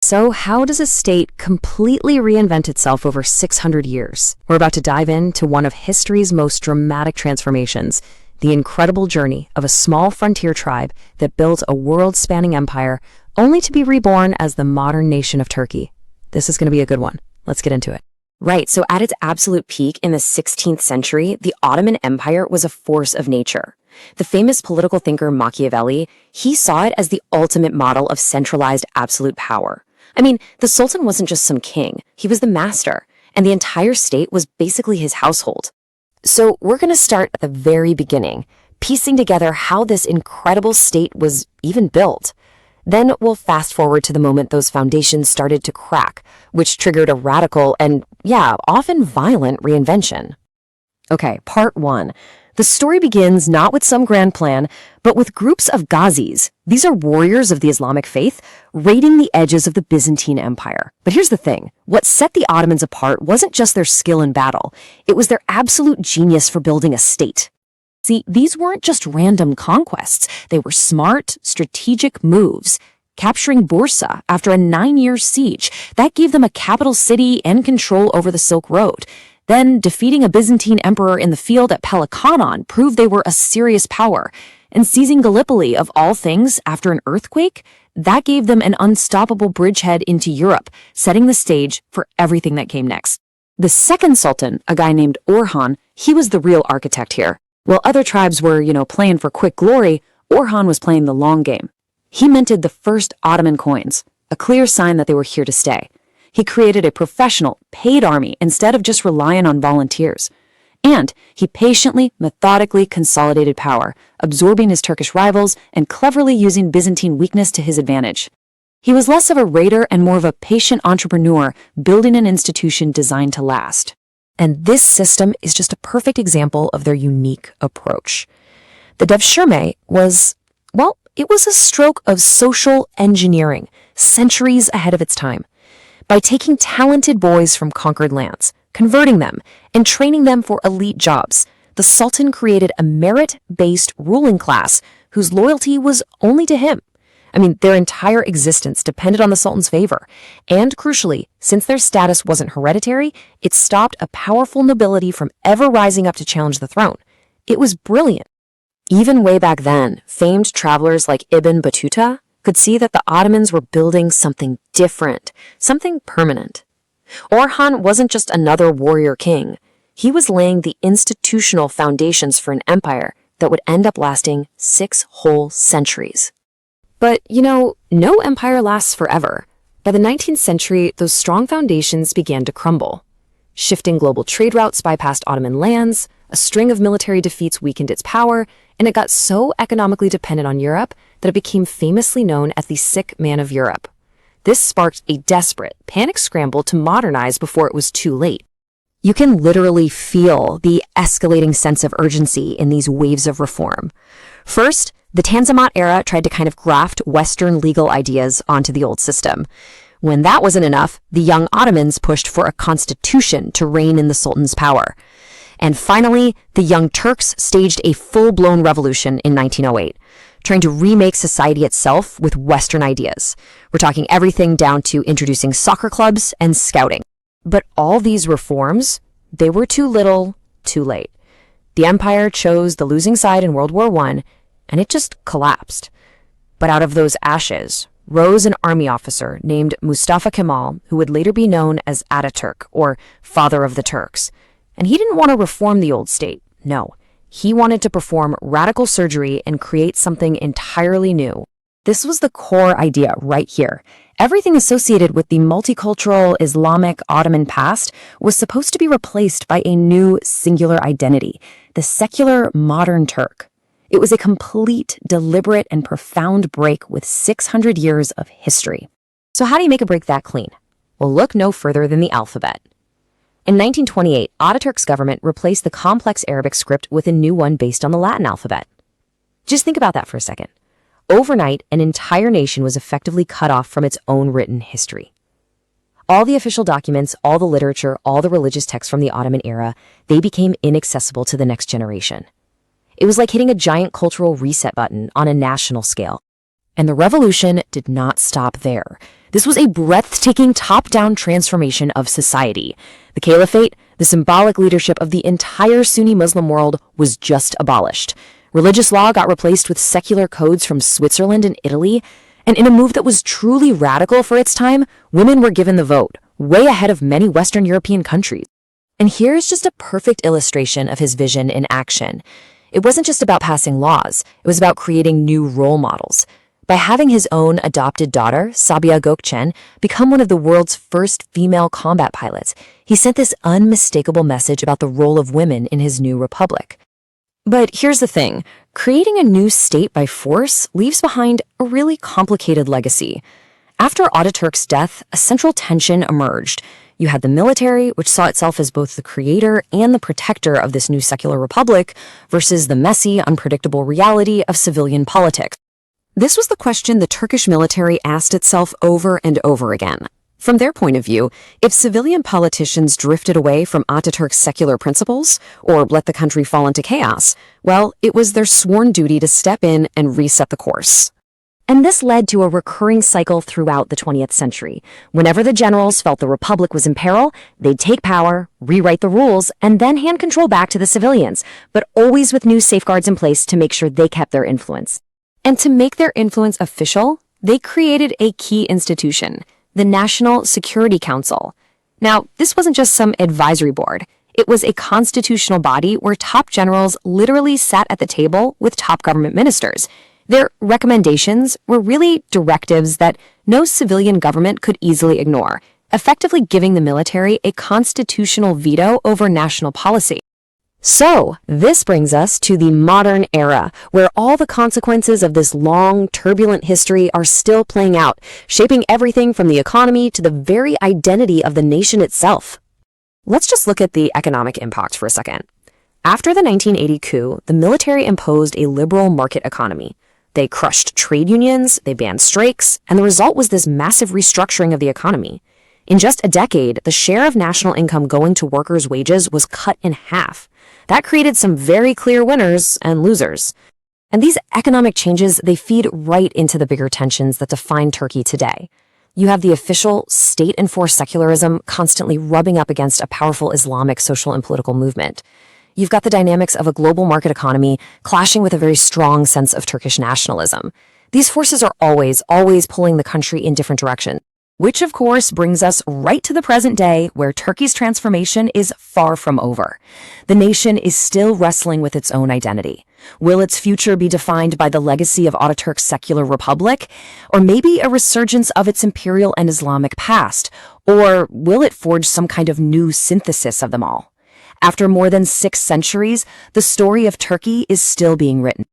So how does a state completely reinvent itself over 600 years? We're about to dive into one of history's most dramatic transformations, the incredible journey of a small frontier tribe that built a world-spanning empire only to be reborn as the modern nation of Turkey. This is going to be a good one. Let's get into it. Right, so at its absolute peak in the 16th century, the Ottoman Empire was a force of nature. The famous political thinker Machiavelli, he saw it as the ultimate model of centralized absolute power. I mean, the Sultan wasn't just some king, he was the master, and the entire state was basically his household. So we're going to start at the very beginning, piecing together how this incredible state was even built. Then we'll fast forward to the moment those foundations started to crack, which triggered a radical and, often violent reinvention. Okay, part 1. The story begins not with some grand plan, but with groups of Ghazis. These are warriors of the Islamic faith, raiding the edges of the Byzantine Empire. But here's the thing. What set the Ottomans apart wasn't just their skill in battle. It was their absolute genius for building a state. See, these weren't just random conquests. They were smart, strategic moves. Capturing Bursa after a 9-year siege, that gave them a capital city and control over the Silk Road. Then, defeating a Byzantine emperor in the field at Pelikanon proved they were a serious power. And seizing Gallipoli, of all things, after an earthquake, that gave them an unstoppable bridgehead into Europe, setting the stage for everything that came next. The second sultan, a guy named Orhan, he was the real architect here. While other tribes were, playing for quick glory, Orhan was playing the long game. He minted the first Ottoman coins, a clear sign that they were here to stay. He created a professional, paid army instead of just relying on volunteers. And he patiently, methodically consolidated power, absorbing his Turkish rivals and cleverly using Byzantine weakness to his advantage. He was less of a raider and more of a patient entrepreneur, building an institution designed to last. And this system is just a perfect example of their unique approach. The Devshirme was, it was a stroke of social engineering, centuries ahead of its time. By taking talented boys from conquered lands, converting them, and training them for elite jobs, the Sultan created a merit-based ruling class whose loyalty was only to him. Their entire existence depended on the Sultan's favor. And crucially, since their status wasn't hereditary, it stopped a powerful nobility from ever rising up to challenge the throne. It was brilliant. Even way back then, famed travelers like Ibn Battuta could see that the Ottomans were building something different, something permanent. Orhan wasn't just another warrior king. He was laying the institutional foundations for an empire that would end up lasting 6 whole centuries. But, no empire lasts forever. By the 19th century, those strong foundations began to crumble. Shifting global trade routes bypassed Ottoman lands, a string of military defeats weakened its power, and it got so economically dependent on Europe that it became famously known as the sick man of Europe. This sparked a desperate, panic scramble to modernize before it was too late. You can literally feel the escalating sense of urgency in these waves of reform. First, the Tanzimat era tried to kind of graft Western legal ideas onto the old system. When that wasn't enough, the young Ottomans pushed for a constitution to rein in the Sultan's power. And finally, the Young Turks staged a full-blown revolution in 1908, trying to remake society itself with Western ideas. We're talking everything down to introducing soccer clubs and scouting. But all these reforms, they were too little, too late. The empire chose the losing side in World War I, and it just collapsed. But out of those ashes rose an army officer named Mustafa Kemal, who would later be known as Ataturk, or Father of the Turks. And he didn't want to reform the old state. No, he wanted to perform radical surgery and create something entirely new. This was the core idea right here. Everything associated with the multicultural Islamic Ottoman past was supposed to be replaced by a new singular identity, the secular modern Turk. It was a complete, deliberate, and profound break with 600 years of history. So how do you make a break that clean? Well, look no further than the alphabet. In 1928, Ataturk's government replaced the complex Arabic script with a new one based on the Latin alphabet. Just think about that for a second. Overnight, an entire nation was effectively cut off from its own written history. All the official documents, all the literature, all the religious texts from the Ottoman era, they became inaccessible to the next generation. It was like hitting a giant cultural reset button on a national scale. And the revolution did not stop there. This was a breathtaking top-down transformation of society. The caliphate, the symbolic leadership of the entire Sunni Muslim world, was just abolished. Religious law got replaced with secular codes from Switzerland and Italy, and in a move that was truly radical for its time, women were given the vote, way ahead of many Western European countries. And here's just a perfect illustration of his vision in action. It wasn't just about passing laws, it was about creating new role models. By having his own adopted daughter, Sabia Gökçen, become one of the world's first female combat pilots, he sent this unmistakable message about the role of women in his new republic. But here's the thing, creating a new state by force leaves behind a really complicated legacy. After Ataturk's death, a central tension emerged. You had the military, which saw itself as both the creator and the protector of this new secular republic, versus the messy, unpredictable reality of civilian politics. This was the question the Turkish military asked itself over and over again. From their point of view, if civilian politicians drifted away from Ataturk's secular principles, or let the country fall into chaos, well, it was their sworn duty to step in and reset the course. And this led to a recurring cycle throughout the 20th century. Whenever the generals felt the republic was in peril, they'd take power, rewrite the rules, and then hand control back to the civilians, but always with new safeguards in place to make sure they kept their influence. And to make their influence official, they created a key institution, the National Security Council. Now, this wasn't just some advisory board. It was a constitutional body where top generals literally sat at the table with top government ministers. Their recommendations were really directives that no civilian government could easily ignore, effectively giving the military a constitutional veto over national policy. So, this brings us to the modern era, where all the consequences of this long, turbulent history are still playing out, shaping everything from the economy to the very identity of the nation itself. Let's just look at the economic impact for a second. After the 1980 coup, the military imposed a liberal market economy. They crushed trade unions, they banned strikes, and the result was this massive restructuring of the economy. In just a decade, the share of national income going to workers' wages was cut in half. That created some very clear winners and losers. And these economic changes, they feed right into the bigger tensions that define Turkey today. You have the official, state-enforced secularism constantly rubbing up against a powerful Islamic social and political movement. You've got the dynamics of a global market economy clashing with a very strong sense of Turkish nationalism. These forces are always pulling the country in different directions. Which, of course, brings us right to the present day, where Turkey's transformation is far from over. The nation is still wrestling with its own identity. Will its future be defined by the legacy of Ataturk's secular republic, or maybe a resurgence of its imperial and Islamic past, or will it forge some kind of new synthesis of them all? After more than 6 centuries, the story of Turkey is still being written.